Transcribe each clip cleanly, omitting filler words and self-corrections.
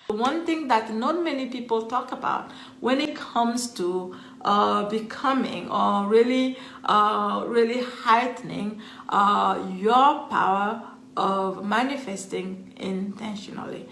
One thing that not many people talk about when it comes to becoming or really heightening your power of manifesting intentionally.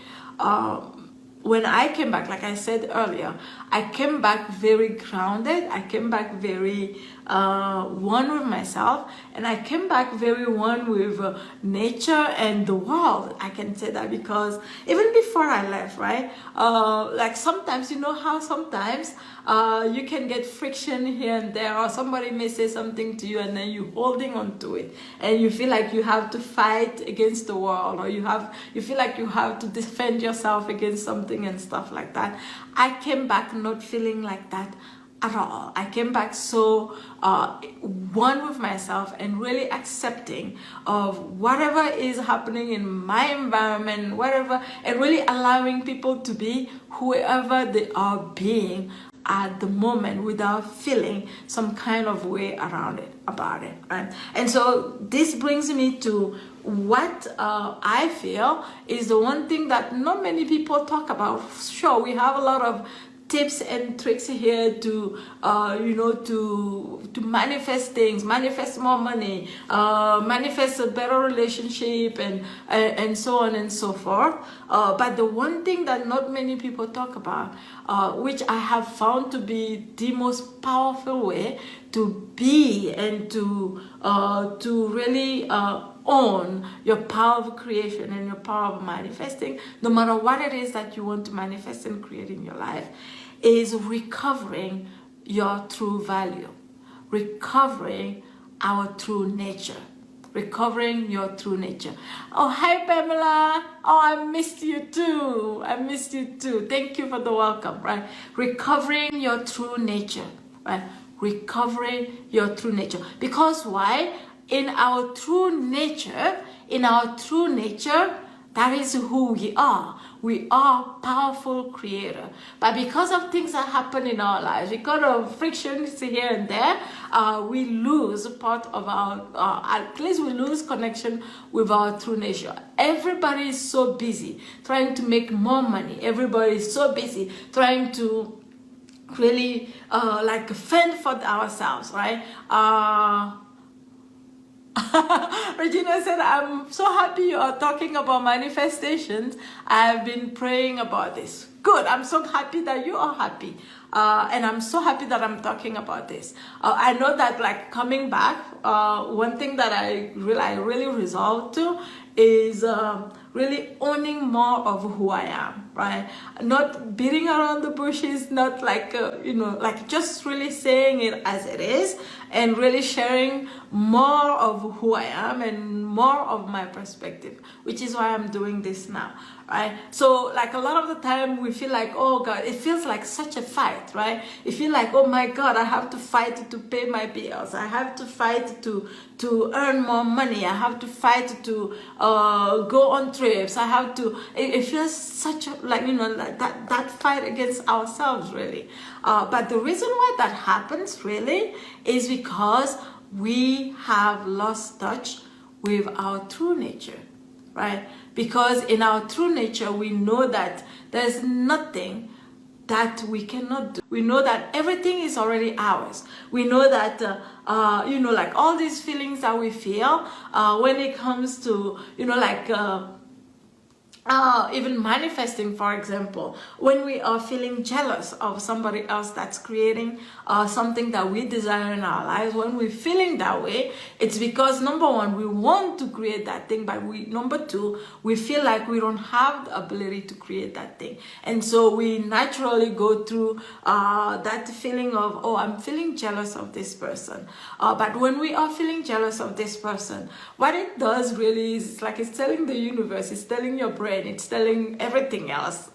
When I came back, like I said earlier, I came back very grounded. I came back very one with myself, and I came back very one with nature and the world. I can say that because even before I left, right? Like sometimes, you know how sometimes you can get friction here and there, or somebody may say something to you and then you're holding on to it and you feel like you have to fight against the world, or you feel like you have to defend yourself against something and stuff like that. I came back not feeling like that at all. I came back so one with myself and really accepting of whatever is happening in my environment, whatever, and really allowing people to be whoever they are being at the moment without feeling some kind of way about it, right? And so this brings me to what I feel is the one thing that not many people talk about. Sure, we have a lot of tips and tricks here to to manifest things, manifest more money, manifest a better relationship, and so on and so forth, but the one thing that not many people talk about, which I have found to be the most powerful way to be and to really own your power of creation and your power of manifesting, no matter what it is that you want to manifest and create in your life, is recovering your true value, recovering our true nature, recovering your true nature. Oh, hi Pamela. Oh, I missed you too. I missed you too. Thank you for the welcome, right? Recovering your true nature, right? Recovering your true nature. Because why? In our true nature, that is who we are. We are powerful creator. But because of things that happen in our lives, because of frictions here and there, we lose part of our, at least we lose connection with our true nature. Everybody is so busy trying to make more money. Everybody is so busy trying to really like fend for ourselves, right? Regina said, I'm so happy you are talking about manifestations. I have been praying about this. Good. I'm so happy that you are happy. And I'm so happy that I'm talking about this. I know that like coming back, one thing that I really resolved to is really owning more of who I am, right? Not beating around the bushes, not like, like just really saying it as it is and really sharing more of who I am and more of my perspective, which is why I'm doing this now, right? So like a lot of the time we feel like, oh God, it feels like such a fight, right? You feel like, oh my God, I have to fight to pay my bills. I have to fight to earn more money. I have to fight to go on trips. I have to, it feels such a, like, that fight against ourselves really. But the reason why that happens really is because we have lost touch with our true nature, right? Because in our true nature, we know that there's nothing that we cannot do. We know that everything is already ours. We know that, like all these feelings that we feel when it comes to, even manifesting, for example, when we are feeling jealous of somebody else that's creating something that we desire in our lives, when we're feeling that way, it's because number one, we want to create that thing, but number two, we feel like we don't have the ability to create that thing. And so we naturally go through that feeling of, oh, I'm feeling jealous of this person. But when we are feeling jealous of this person, what it does really is like it's telling the universe, it's telling your brain, it's telling everything else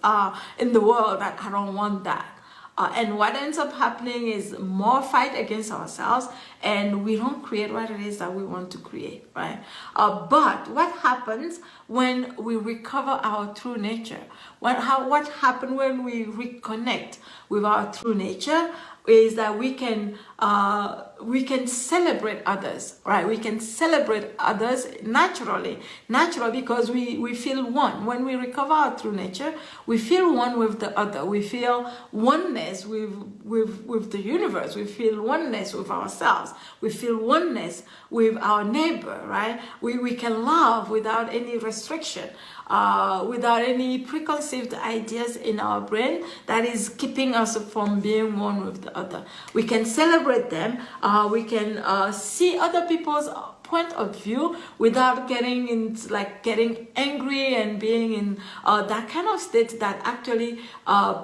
in the world that I don't want that. And what ends up happening is more fight against ourselves, and we don't create what it is that we want to create, right? But what happens when we recover our true nature? What happens when we reconnect with our true nature is that we can we can celebrate others, right? We can celebrate others naturally because we feel one. When we recover our true nature, we feel one with the other. We feel oneness with the universe. We feel oneness with ourselves. We feel oneness with our neighbor, right? We can love without any restriction. Without any preconceived ideas in our brain that is keeping us from being one with the other. We can celebrate them. We can see other people's point of view without getting angry and being in that kind of state that actually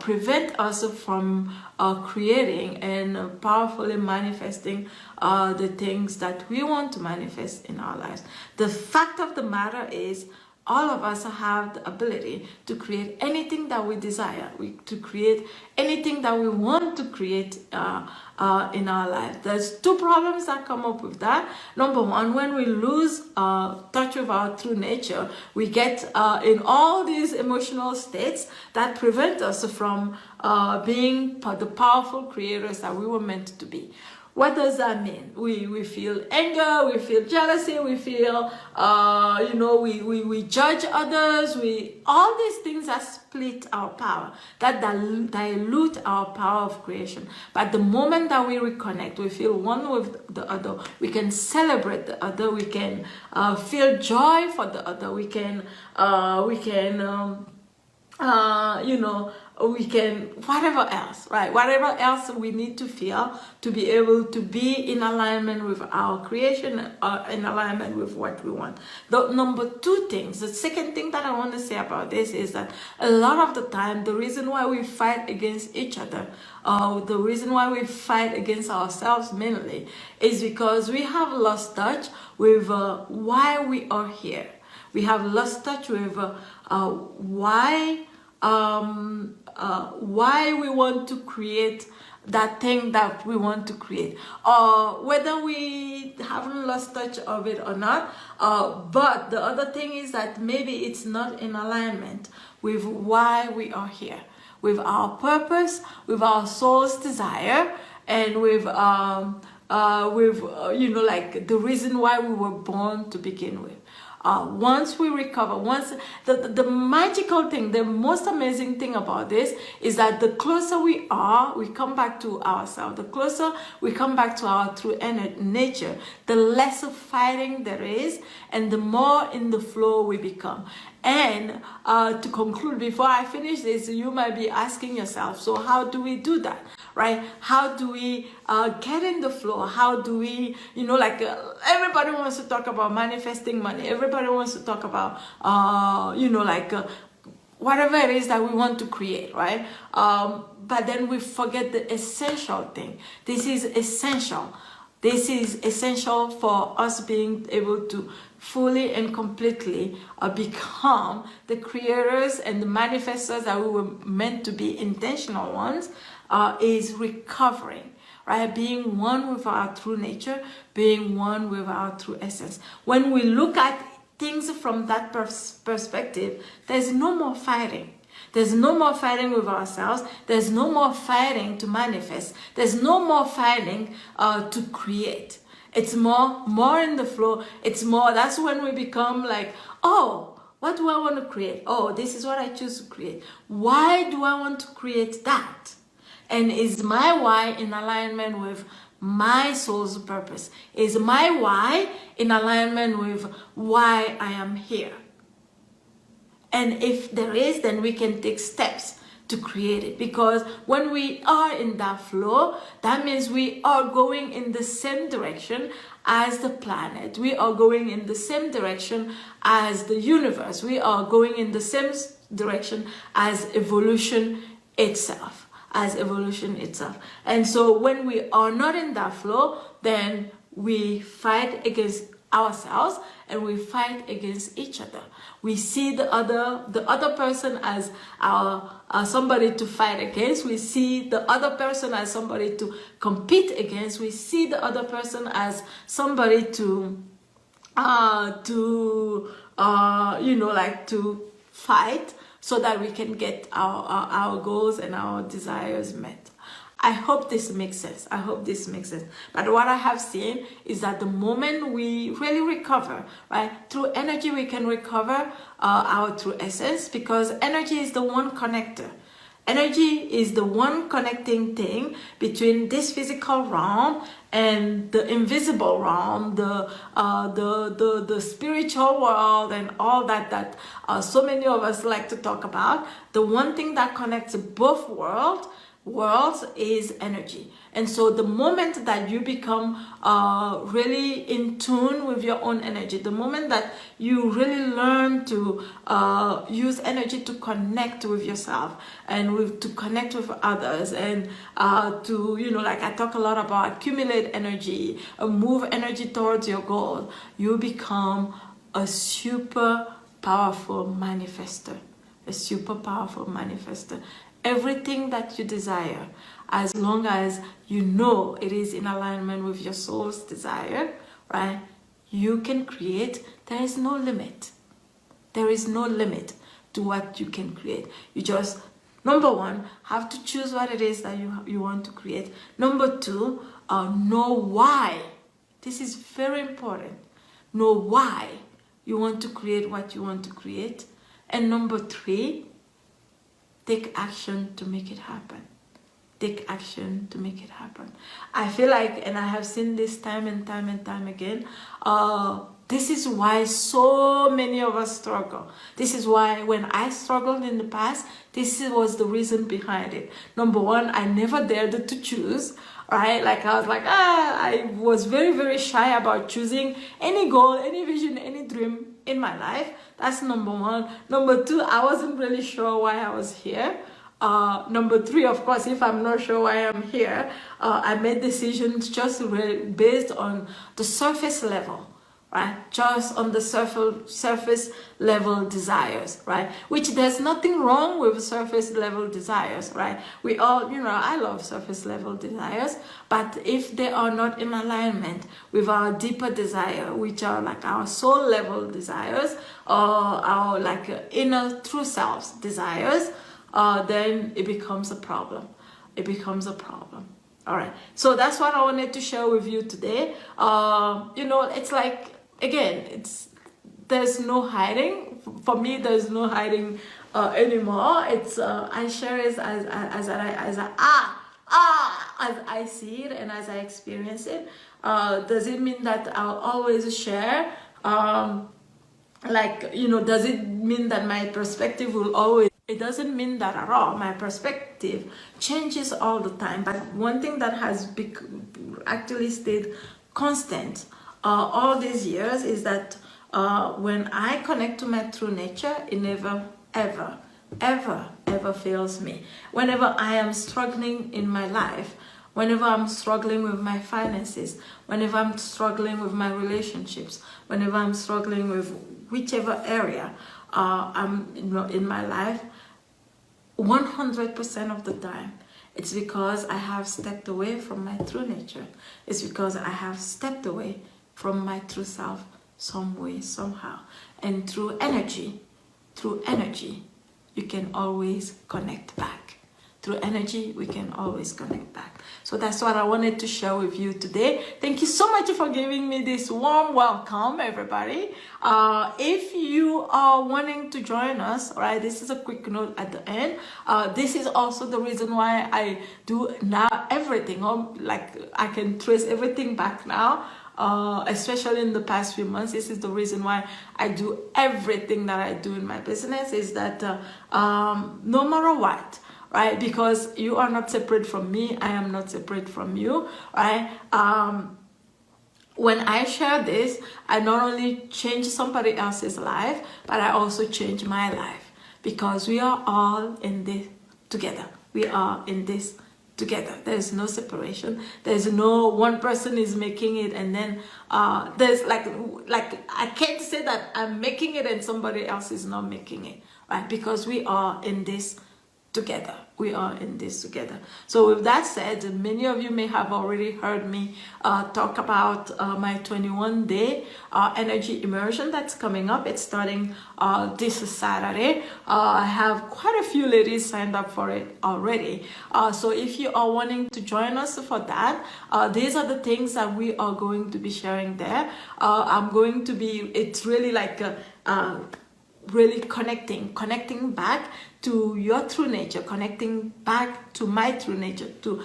prevent us from creating and powerfully manifesting the things that we want to manifest in our lives. The fact of the matter is, all of us have the ability to create anything that we desire, to create anything that we want to create in our life. There's two problems that come up with that. Number one, when we lose touch with our true nature, we get in all these emotional states that prevent us from being the powerful creators that we were meant to be. What does that mean? We feel anger, we feel jealousy, we feel, we judge others, all these things that split our power, that dilute our power of creation. But the moment that we reconnect, we feel one with the other, we can celebrate the other, we can feel joy for the other, we can whatever else, right? Whatever else we need to feel to be able to be in alignment with our creation, in alignment with what we want. The number two things, the second thing that I want to say about this is that a lot of the time, the reason why we fight against each other, the reason why we fight against ourselves mainly, is because we have lost touch with why we are here. We have lost touch with why we want to create that thing that we want to create, or whether we haven't lost touch of it or not. But the other thing is that maybe it's not in alignment with why we are here, with our purpose, with our soul's desire, and with the reason why we were born to begin with. Once we recover, the magical thing, the most amazing thing about this is that the closer we are, we come back to ourselves. The closer we come back to our true nature, the less of fighting there is, and the more in the flow we become. And to conclude, before I finish this, you might be asking yourself, so how do we do that, right? How do we get in the flow? How do we, everybody wants to talk about manifesting money. Everybody wants to talk about, whatever it is that we want to create, right? But then we forget the essential thing. This is essential. This is essential for us being able to fully and completely become the creators and the manifestors that we were meant to be, intentional ones, is recovering, right? Being one with our true nature, being one with our true essence. When we look at things from that perspective, there's no more fighting. There's no more fighting with ourselves. There's no more fighting to manifest. There's no more fighting to create. It's more in the flow. It's more, that's when we become like, oh, what do I want to create? Oh, this is what I choose to create. Why do I want to create that? And is my why in alignment with my soul's purpose? Is my why in alignment with why I am here? And if there is, then we can take steps to create it. Because when we are in that flow, that means we are going in the same direction as the planet. We are going in the same direction as the universe. We are going in the same direction as evolution itself. And so when we are not in that flow, then we fight against ourselves and we fight against each other. We see the other person as somebody to fight against. We see the other person as somebody to compete against. We see the other person as somebody to fight so that we can get our goals and our desires met. I hope this makes sense. I hope this makes sense. But what I have seen is that the moment we really recover, right, through energy we can recover our true essence, because energy is the one connector. Energy is the one connecting thing between this physical realm and the invisible realm, the spiritual world, and all that so many of us like to talk about. The one thing that connects both worlds is energy. And so the moment that you become really in tune with your own energy, the moment that you really learn to use energy to connect with yourself and to connect with others, and to, you know, like I talk a lot about accumulate energy, move energy towards your goal, you become a super powerful manifester. A super powerful manifester. Everything that you desire, as long as you know it is in alignment with your soul's desire, right, you can create. There is no limit. There is no limit to what you can create. You just, number one, have to choose what it is that you want to create. Number two, know why. This is very important. Know why you want to create what you want to create. And number three, take action to make it happen. Take action to make it happen. I feel like, and I have seen this time and time and time again, this is why so many of us struggle. This is why when I struggled in the past, this was the reason behind it. Number one, I never dared to choose, right? Like I was like, I was very, very shy about choosing any goal, any vision, any dream in my life. That's number one. Number two, I wasn't really sure why I was here. Number three, of course, if I'm not sure why I'm here, I made decisions just based on the surface level, right? Just on the surface level desires, right? Which there's nothing wrong with surface level desires, right? We all, you know, I love surface level desires, but if they are not in alignment with our deeper desire, which are like our soul level desires, or our like inner true selves desires, then it becomes a problem. It becomes a problem. All right. So that's what I wanted to share with you today. You know, it's like, again, there's no hiding. For me, there's no hiding anymore. It's I share it as I see it and as I experience it. Does it mean that I'll always share? Like, you know, does it mean that my perspective will always? It doesn't mean that at all. My perspective changes all the time. But one thing that has actually stayed constant all these years is that when I connect to my true nature, it never, ever, ever, ever fails me. Whenever I am struggling in my life, whenever I'm struggling with my finances, whenever I'm struggling with my relationships, whenever I'm struggling with whichever area I'm in my life, 100% of the time, it's because I have stepped away from my true nature. It's because I have stepped away from my true self some way, somehow. And through energy, you can always connect back. Through energy, we can always connect back. So that's what I wanted to share with you today. Thank you so much for giving me this warm welcome, everybody. If you are wanting to join us, all right, this is a quick note at the end. This is also the reason why I do now everything, like I can trace everything back now. Especially in the past few months, this is the reason why I do everything that I do in my business, is that no matter what, right, because you are not separate from me, I am not separate from you, right? When I share this, I not only change somebody else's life, but I also change my life, because we are all in this together. We are in this together. There's no separation. There's no one person is making it and then there's like I can't say that I'm making it and somebody else is not making it, right? Because we are in this together. we are in this together. So with that said, many of you may have already heard me talk about my 21-day energy immersion that's coming up. It's starting this Saturday. I have quite a few ladies signed up for it already. So if you are wanting to join us for that, these are the things that we are going to be sharing there. I'm going to be, it's really like really connecting back to your true nature, connecting back to my true nature, to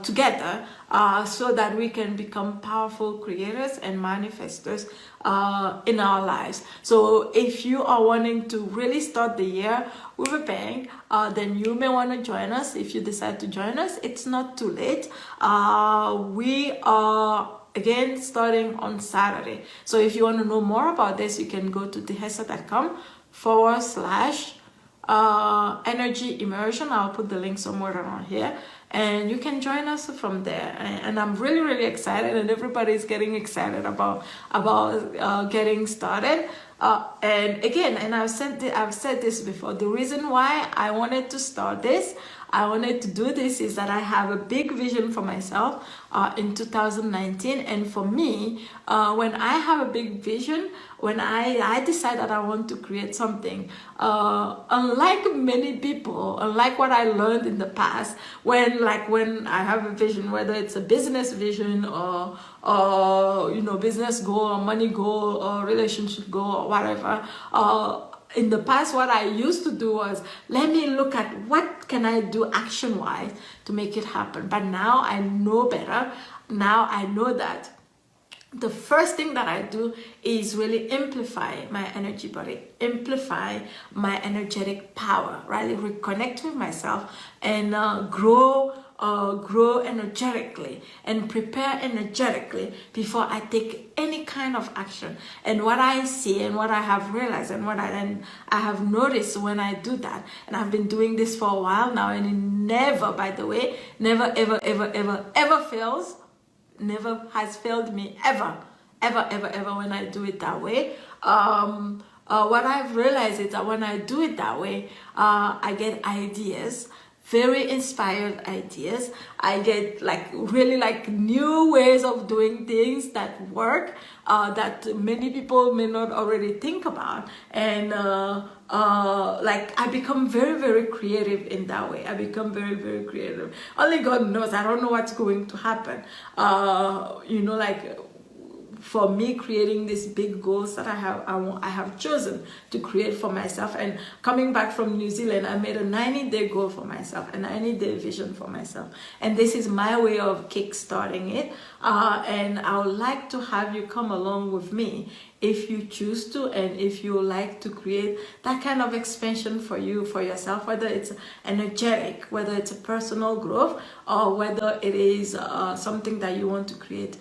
together, so that we can become powerful creators and manifestors in our lives. So if you are wanting to really start the year with a bang, then you may want to join us. If you decide to join us, it's not too late. We are again starting on Saturday. So if you want to know more about this, you can go to dihessa.com/energy immersion. I'll put the link somewhere around here, and you can join us from there. And I'm really excited, and everybody's getting excited about getting started. And again, and I've said this before, the reason why I wanted to start this, I wanted to do this, is that I have a big vision for myself in 2019. And for me, when I have a big vision, when I decide that I want to create something, unlike many people, unlike what I learned in the past, when I have a vision, whether it's a business vision or business goal or money goal or relationship goal or whatever, in the past, what I used to do was, let me look at what can I do action-wise to make it happen. But now I know better. Now I know that the first thing that I do is really amplify my energy body, amplify my energetic power, right? Reconnect with myself and grow energetically and prepare energetically before I take any kind of action. And what I see and what I have realized and what I have noticed when I do that, and I've been doing this for a while now, and it never, by the way, never ever fails, never has failed me ever when I do it that way. What I've realized is that when I do it that way, I get ideas, very inspired ideas. I get really new ways of doing things that work, that many people may not already think about. And I become very creative in that way. I become very creative. Only God knows. I don't know what's going to happen. For me, creating these big goals that I have chosen to create for myself. And coming back from New Zealand, I made a 90-day goal for myself, a 90-day vision for myself. And this is my way of kickstarting it. And I would like to have you come along with me if you choose to, and if you like to create that kind of expansion for yourself, whether it's energetic, whether it's a personal growth, or whether it is something that you want to create,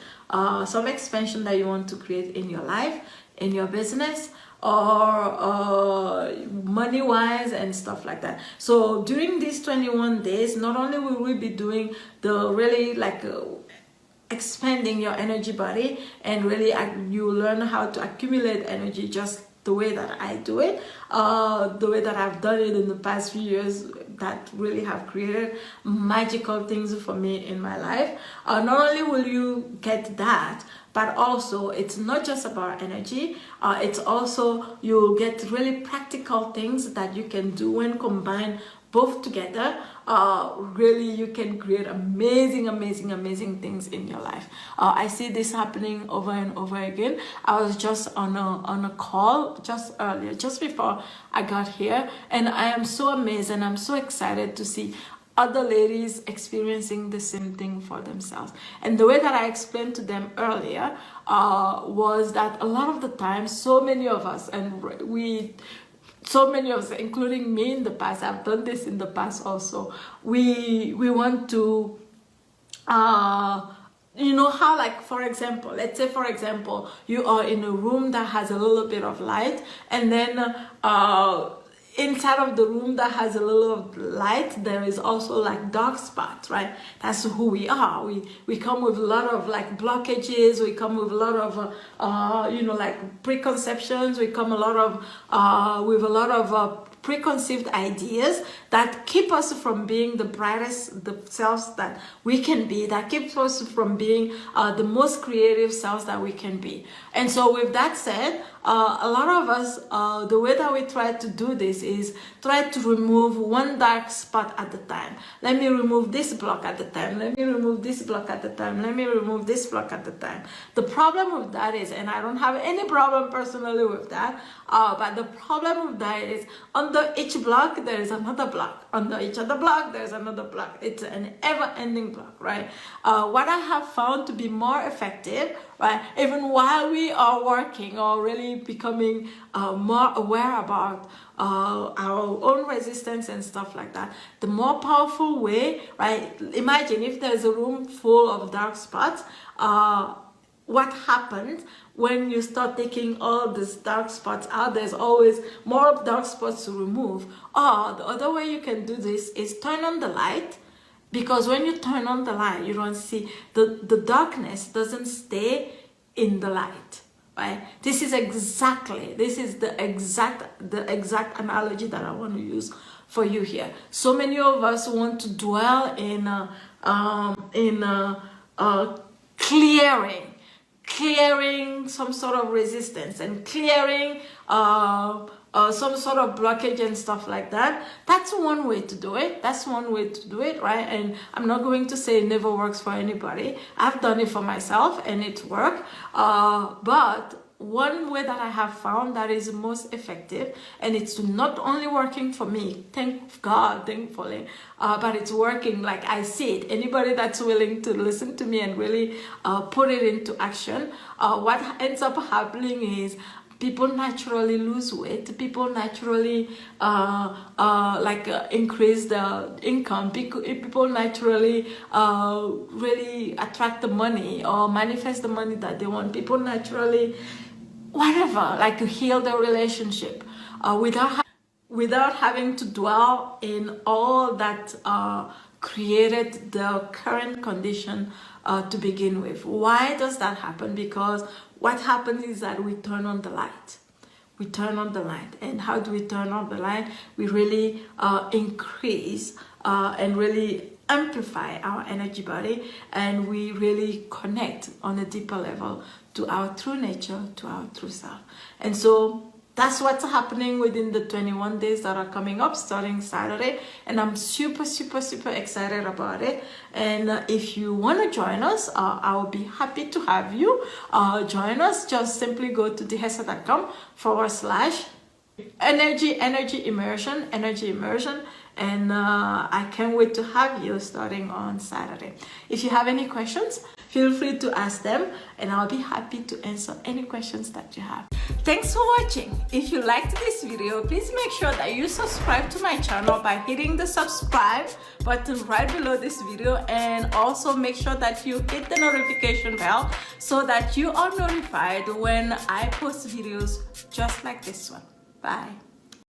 some expansion that you want to create in your life, in your business, or money-wise and stuff like that. So during these 21 days, not only will we be doing the really expanding your energy body, and really you learn how to accumulate energy just the way that I do it, the way that I've done it in the past few years, that really have created magical things for me in my life. Not only will you get that, but also it's not just about energy, it's also you'll get really practical things that you can do when combined both together. Really you can create amazing things in your life. I see this happening over and over again. I was just on a call just earlier, just before I got here, and I am so amazed and I'm so excited to see other ladies experiencing the same thing for themselves. And the way that I explained to them earlier was that a lot of the time, so many of us, including me in the past, I've done this in the past also, we want to how, for example, let's say for example you are in a room that has a little bit of light, and then inside of the room that has a little light, there is also dark spots, right? That's who we are. We come with a lot of blockages. We come with a lot of preconceptions. We come with a lot of preconceived ideas that keep us from being the brightest the selves that we can be, that keeps us from being the most creative selves that we can be. And so with that said, a lot of us, the way that we try to do this is try to remove one dark spot at a time. Let me remove this block at a time. Let me remove this block at a time. Let me remove this block at a time. The problem with that is, and I don't have any problem personally with that, but the problem with that is under each block, there is another block. Under each other block, there's another block. It's an ever-ending block, right? What I have found to be more effective, right, even while we are working or really becoming more aware about our own resistance and stuff like that, the more powerful way, right? Imagine if there's a room full of dark spots, what happens when you start taking all these dark spots out? There's always more dark spots to remove. Or the other way you can do this is turn on the light, because when you turn on the light, you don't see the darkness doesn't stay in the light, right? This is the exact analogy that I want to use for you here. So many of us want to dwell in clearing some sort of resistance and clearing some sort of blockage and stuff like that. That's one way to do it. That's one way to do it, right? And I'm not going to say it never works for anybody. I've done it for myself and it worked. But one way that I have found that is most effective, and it's not only working for me, thank God, thankfully, but it's working like I see it. Anybody that's willing to listen to me and really put it into action, what ends up happening is people naturally lose weight. People naturally increase their income. People naturally really attract the money or manifest the money that they want. People naturally, whatever, like heal their relationship without having to dwell in all that created the current condition to begin with. Why does that happen? Because what happens is that we turn on the light. We turn on the light. And how do we turn on the light? We really increase and really amplify our energy body, and we really connect on a deeper level to our true nature, to our true self. And so that's what's happening within the 21 days that are coming up starting Saturday, and I'm super excited about it. And if you want to join us, I will be happy to have you join us. Just simply go to dihessa.com/energy immersion, and I can't wait to have you starting on Saturday. If you have any questions, feel free to ask them, and I'll be happy to answer any questions that you have. Thanks for watching. If you liked this video, please make sure that you subscribe to my channel by hitting the subscribe button right below this video, and also make sure that you hit the notification bell so that you are notified when I post videos just like this one. Bye.